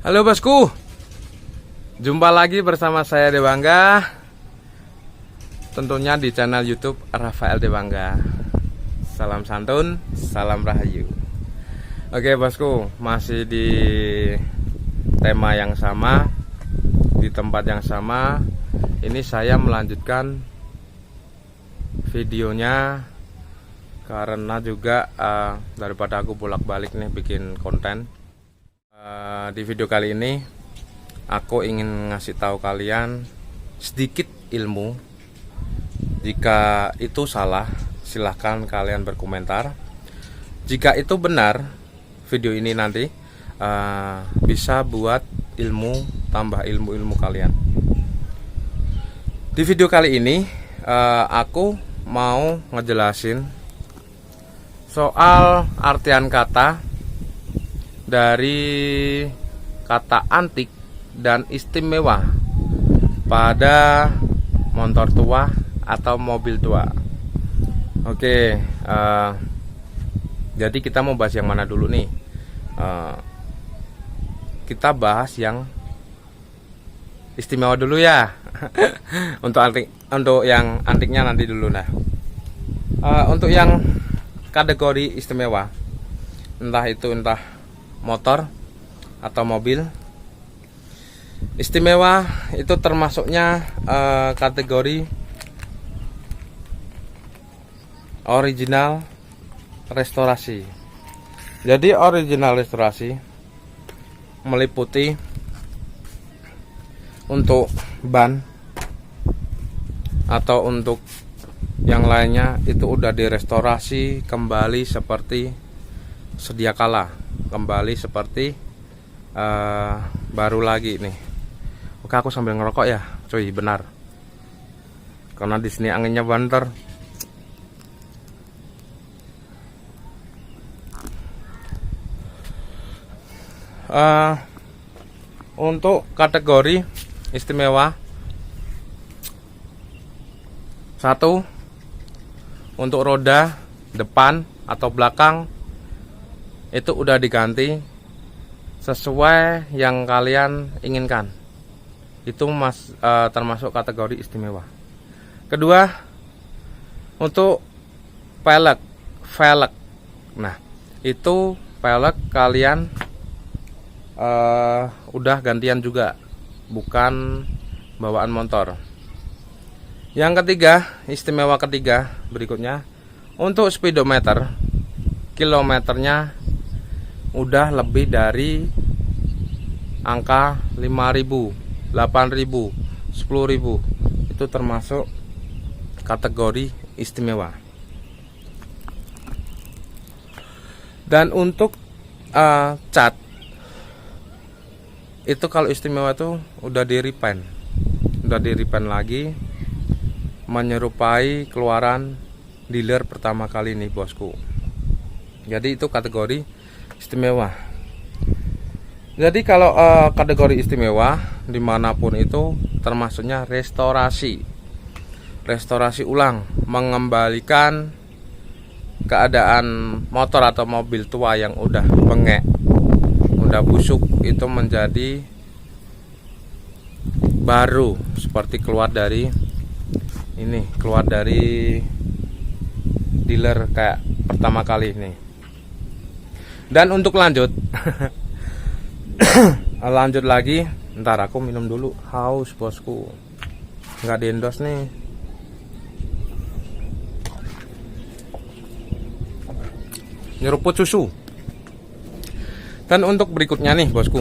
Halo bosku, jumpa lagi bersama saya Dewangga, tentunya di channel YouTube Rafael Dewangga. Salam santun, salam rahayu. Oke bosku, masih di tema yang sama, di tempat yang sama. Ini saya melanjutkan videonya karena juga daripada aku bolak-balik nih bikin konten. Di video kali ini aku ingin ngasih tahu kalian sedikit ilmu. Jika itu salah, silahkan kalian berkomentar. Jika itu benar, video ini nanti bisa buat ilmu, tambah ilmu-ilmu kalian. Di video kali ini aku mau ngejelasin soal artian kata dari kata antik dan istimewa pada motor tua atau mobil tua. Oke, jadi kita mau bahas yang mana dulu nih? Kita bahas yang istimewa dulu ya. Untuk yang antiknya nanti dulu. Nah, untuk yang kategori istimewa, entah motor atau mobil, istimewa itu termasuknya kategori original restorasi. Jadi original restorasi meliputi untuk ban atau untuk yang lainnya itu udah direstorasi kembali seperti sedia kala, kembali seperti baru lagi nih. Oke, aku sambil ngerokok ya, cuy, benar. Karena di sini anginnya banter. Untuk kategori istimewa, satu, untuk roda depan atau belakang itu udah diganti sesuai yang kalian inginkan. Itu termasuk kategori istimewa. Kedua, untuk velg. Nah, itu velg kalian udah gantian juga, bukan bawaan motor. Yang ketiga, istimewa ketiga berikutnya, untuk speedometer, kilometernya udah lebih dari angka 5.000, 8.000, 10.000. Itu termasuk kategori istimewa. Dan untuk cat, itu kalau istimewa itu udah di repaint lagi, menyerupai keluaran dealer pertama kali nih bosku. Jadi itu kategori istimewa. Jadi kalau kategori istimewa dimanapun itu termasuknya restorasi ulang, mengembalikan keadaan motor atau mobil tua yang udah bengek, udah busuk, itu menjadi baru, seperti keluar dari dealer kayak pertama kali ini. Dan untuk lanjut lanjut lagi, ntar aku minum dulu, haus bosku, nggak diendos nih. Nyeruput susu. Dan untuk berikutnya nih bosku,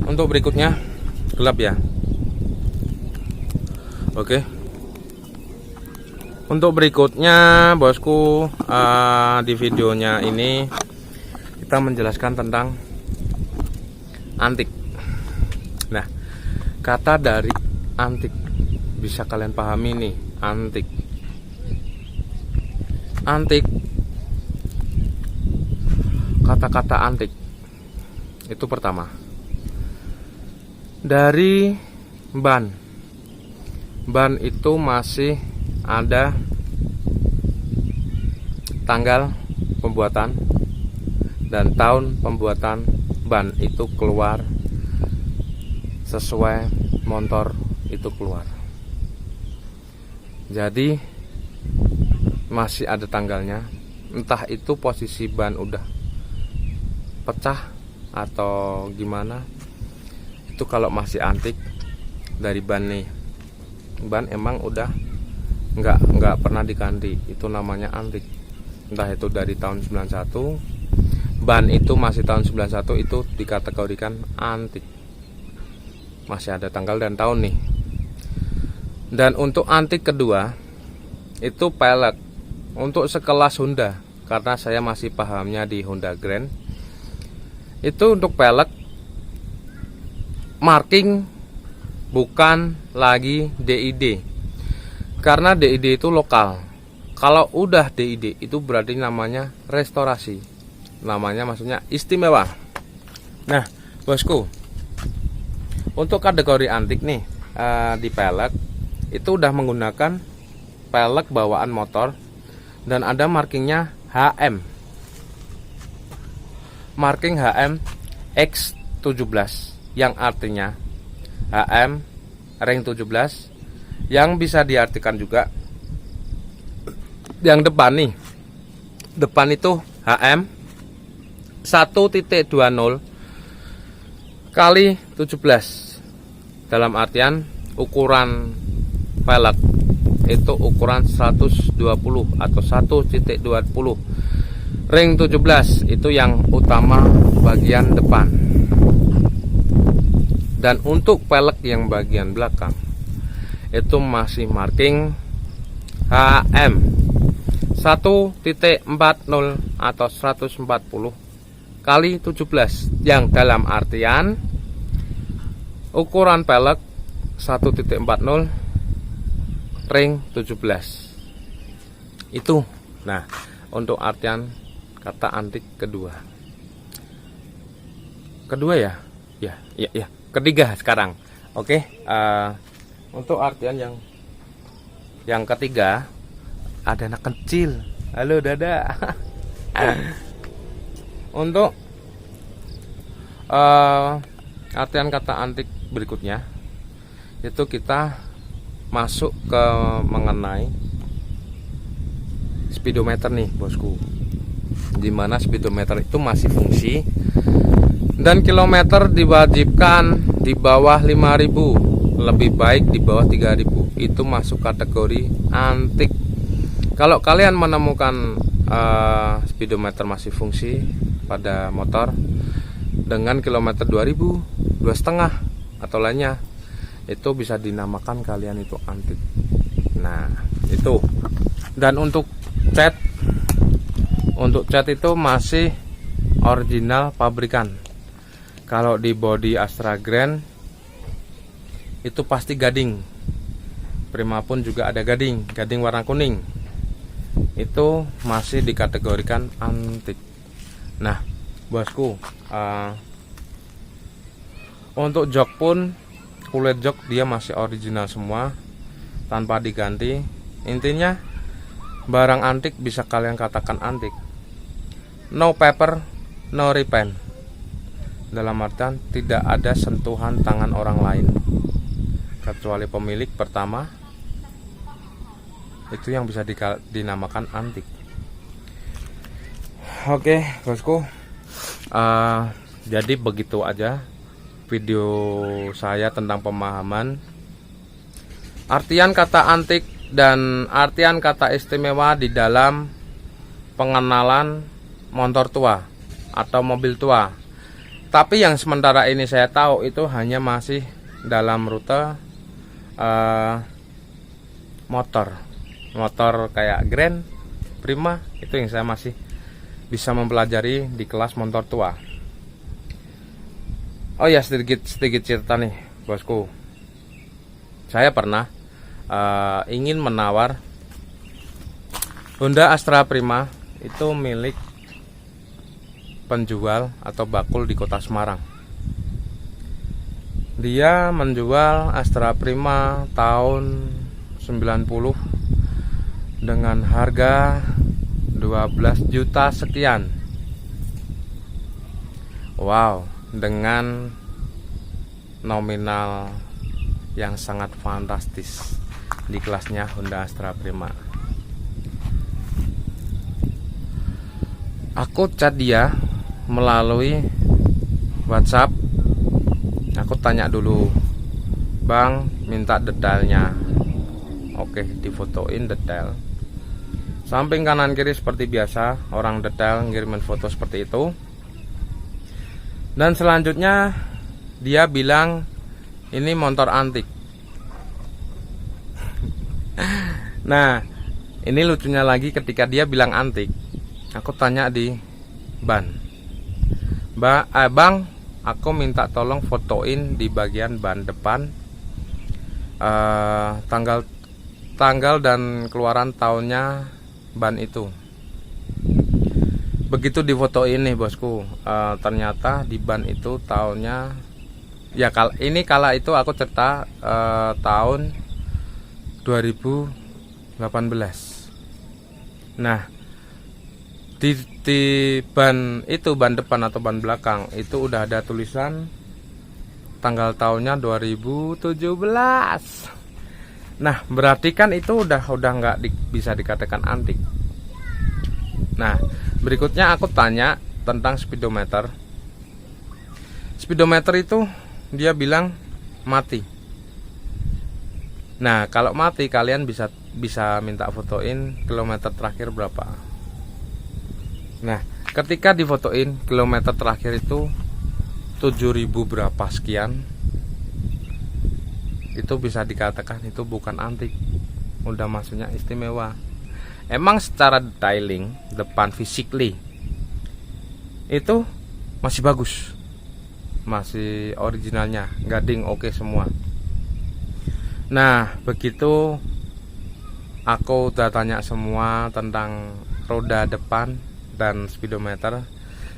untuk berikutnya gelap ya. Oke. Untuk berikutnya bosku, di videonya ini kita menjelaskan tentang antik. Nah, kata dari antik bisa kalian pahami nih. Antik, kata-kata antik itu pertama dari ban itu masih ada tanggal pembuatan, dan tahun pembuatan ban itu keluar sesuai motor itu keluar. Jadi masih ada tanggalnya. Entah itu posisi ban udah pecah atau gimana. Itu kalau masih antik dari ban nih. Ban emang udah nggak pernah diganti. Itu namanya antik. Entah itu dari tahun 91. Ban itu masih tahun 91, itu dikategorikan antik. Masih ada tanggal dan tahun nih. Dan untuk antik kedua itu pelek untuk sekelas Honda, karena saya masih pahamnya di Honda Grand. Itu untuk pelek marking bukan lagi DID, karena DID itu lokal. Kalau udah DID itu berarti namanya restorasi, namanya maksudnya istimewa. Nah bosku, untuk kategori antik nih di pelek itu udah menggunakan pelek bawaan motor dan ada markingnya HM, marking HM X17, yang artinya HM ring 17, yang bisa diartikan juga yang depan nih, depan itu HM 1.20 kali 17, dalam artian ukuran pelek itu ukuran 120 atau 1.20. Ring 17 itu yang utama bagian depan. Dan untuk pelek yang bagian belakang itu masih marking HM 1.40 atau 140 kali 17, yang dalam artian ukuran pelek 1.40 ring 17 itu. Nah untuk artian kata antik kedua ya ketiga sekarang. Oke, untuk artian yang ketiga, ada anak kecil. Halo Dada. Untuk artian kata antik berikutnya itu kita masuk ke mengenai speedometer nih bosku, dimana speedometer itu masih fungsi dan kilometer diwajibkan di bawah 5.000, lebih baik di bawah 3.000. Itu masuk kategori antik. Kalau kalian menemukan speedometer masih fungsi pada motor dengan kilometer 2.000, 2,5 atau lainnya, itu bisa dinamakan kalian itu antik. Nah itu. Dan untuk cat itu masih original pabrikan. Kalau di body Astra Grand itu pasti gading. Prima pun juga ada gading warna kuning. Itu masih dikategorikan antik. Nah bosku, untuk jok pun kulit jok dia masih original semua tanpa diganti. Intinya barang antik bisa kalian katakan antik. No paper, no repaint. Dalam artian tidak ada sentuhan tangan orang lain kecuali pemilik pertama. Itu yang bisa dinamakan antik. Oke bosku, jadi begitu aja video saya tentang pemahaman artian kata antik dan artian kata istimewa di dalam pengenalan motor tua atau mobil tua. Tapi yang sementara ini saya tahu itu hanya masih dalam rute motor kayak Grand, Prima, itu yang saya masih bisa mempelajari di kelas motor tua. Oh ya, sedikit cerita nih bosku. Saya pernah ingin menawar Honda Astra Prima, itu milik penjual atau bakul di kota Semarang. Dia menjual Astra Prima tahun 90 dengan harga 12 juta sekian. Wow, dengan nominal yang sangat fantastis di kelasnya Honda Astra Prima. Aku chat dia melalui WhatsApp. Aku tanya dulu, Bang, minta detailnya. Oke, difotoin detail. Samping kanan kiri seperti biasa, orang detail ngirimin foto seperti itu. Dan selanjutnya dia bilang ini motor antik. Nah, ini lucunya lagi ketika dia bilang antik, aku tanya di ban, Bang, aku minta tolong fotoin di bagian ban depan, tanggal dan keluaran tahunnya ban itu. Begitu difotoin nih bosku, ternyata di ban itu tahunnya ya, kala itu aku cerita tahun 2018. Nah, di ban itu, ban depan atau ban belakang itu udah ada tulisan tanggal tahunnya 2017. Nah, berarti kan itu udah nggak bisa dikatakan antik. Nah, berikutnya aku tanya tentang speedometer. Speedometer itu dia bilang mati. Nah, kalau mati kalian bisa minta fotoin kilometer terakhir berapa. Nah, ketika difotoin kilometer terakhir itu 7.000 berapa sekian, itu bisa dikatakan itu bukan antik, udah maksudnya istimewa. Emang secara detailing depan physically itu masih bagus, masih originalnya, gading oke semua. Nah, begitu aku udah tanya semua tentang roda depan dan speedometer,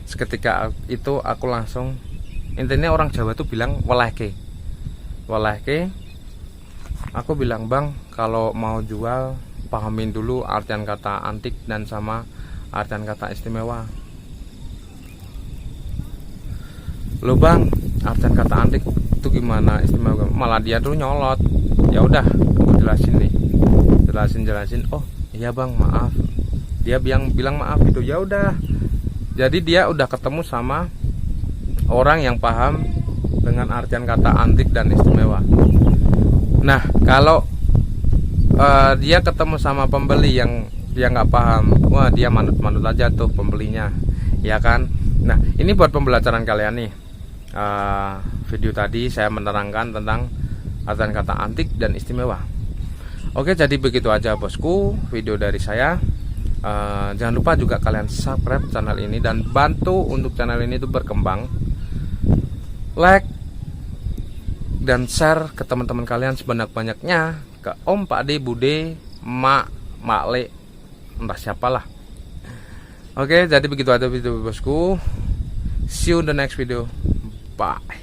seketika itu aku langsung, intinya orang Jawa tuh bilang welehke. Aku bilang, Bang, kalau mau jual pahamin dulu artian kata antik dan sama artian kata istimewa. Lo Bang, artian kata antik itu gimana, istimewa? Malah dia tuh nyolot. Ya udah, aku jelasin nih, jelasin. Oh iya Bang, maaf. Dia bilang maaf gitu. Ya udah. Jadi dia udah ketemu sama orang yang paham dengan artian kata antik dan istimewa. Nah, kalau dia ketemu sama pembeli yang dia nggak paham, wah dia manut aja tuh pembelinya, ya kan? Nah, ini buat pembelajaran kalian nih. Video tadi saya menerangkan tentang artian kata antik dan istimewa. Oke, jadi begitu aja bosku video dari saya. Jangan lupa juga kalian subscribe channel ini dan bantu untuk channel ini tuh berkembang. Like dan share ke teman-teman kalian sebanyak-banyaknya, ke Om, Pak De, Bude, Mak Le, entah siapalah. Oke, jadi begitu aja video bosku. See you in the next video. Bye.